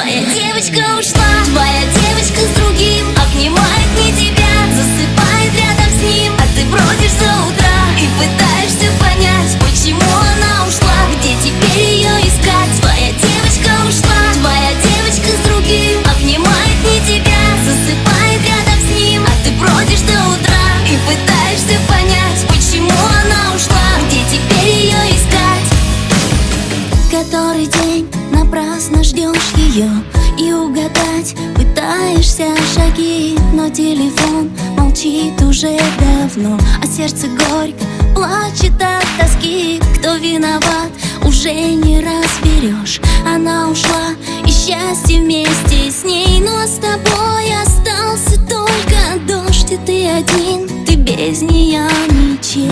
Твоя девочка ушла, твоя девочка с другим, обнимает не тебя, засыпает рядом с ним, а ты бродишь до утра и пытаешься понять, почему она ушла, где теперь ее искать. Твоя девочка ушла, твоя девочка с другим, обнимает не тебя, засыпает рядом с ним, а ты бродишь до утра и пытаешься понять, почему она ушла, где теперь ее искать. Который день напрасно ждешь ее и угадать пытаешься шаги, но телефон молчит уже давно, а сердце горько плачет от тоски. Кто виноват, уже не разберешь. Она ушла, и счастье вместе с ней, но с тобой остался только дождь. И ты один, ты без нее ничей.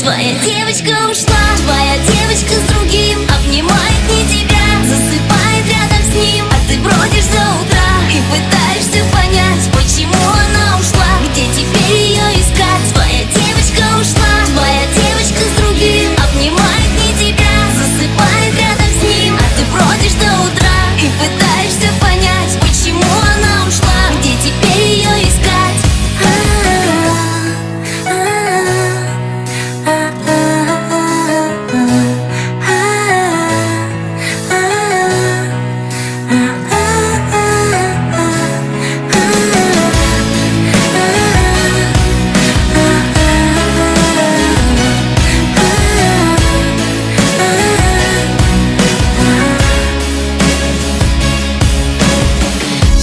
Твоя девочка ушла, твоя девочка с другим, обнимает не тебя, засыпает рядом с ним, а ты бродишь до утра и пытаешься понять, почему она ушла, где теперь ее искать. Твоя девочка ушла, твоя девочка с другим, обнимает не тебя, засыпает рядом с ним, а ты бродишь до утра и пытаешься понять, почему она ушла, где теперь ее искать.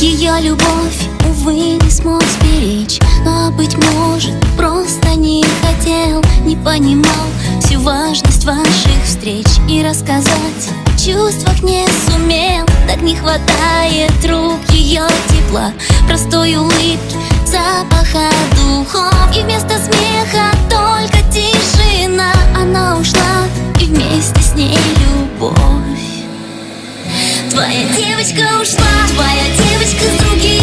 Ее любовь, увы, не смог сберечь, но, быть может, просто не хотел, не понимал всю важность ваших встреч и рассказать о чувствах не сумел. Так не хватает рук ее тепла, простой улыбки, запаха духов, и вместо смеха только тишина. Она ушла, и вместе с ней любовь. Твоя девочка ушла, твоя девочка с другим,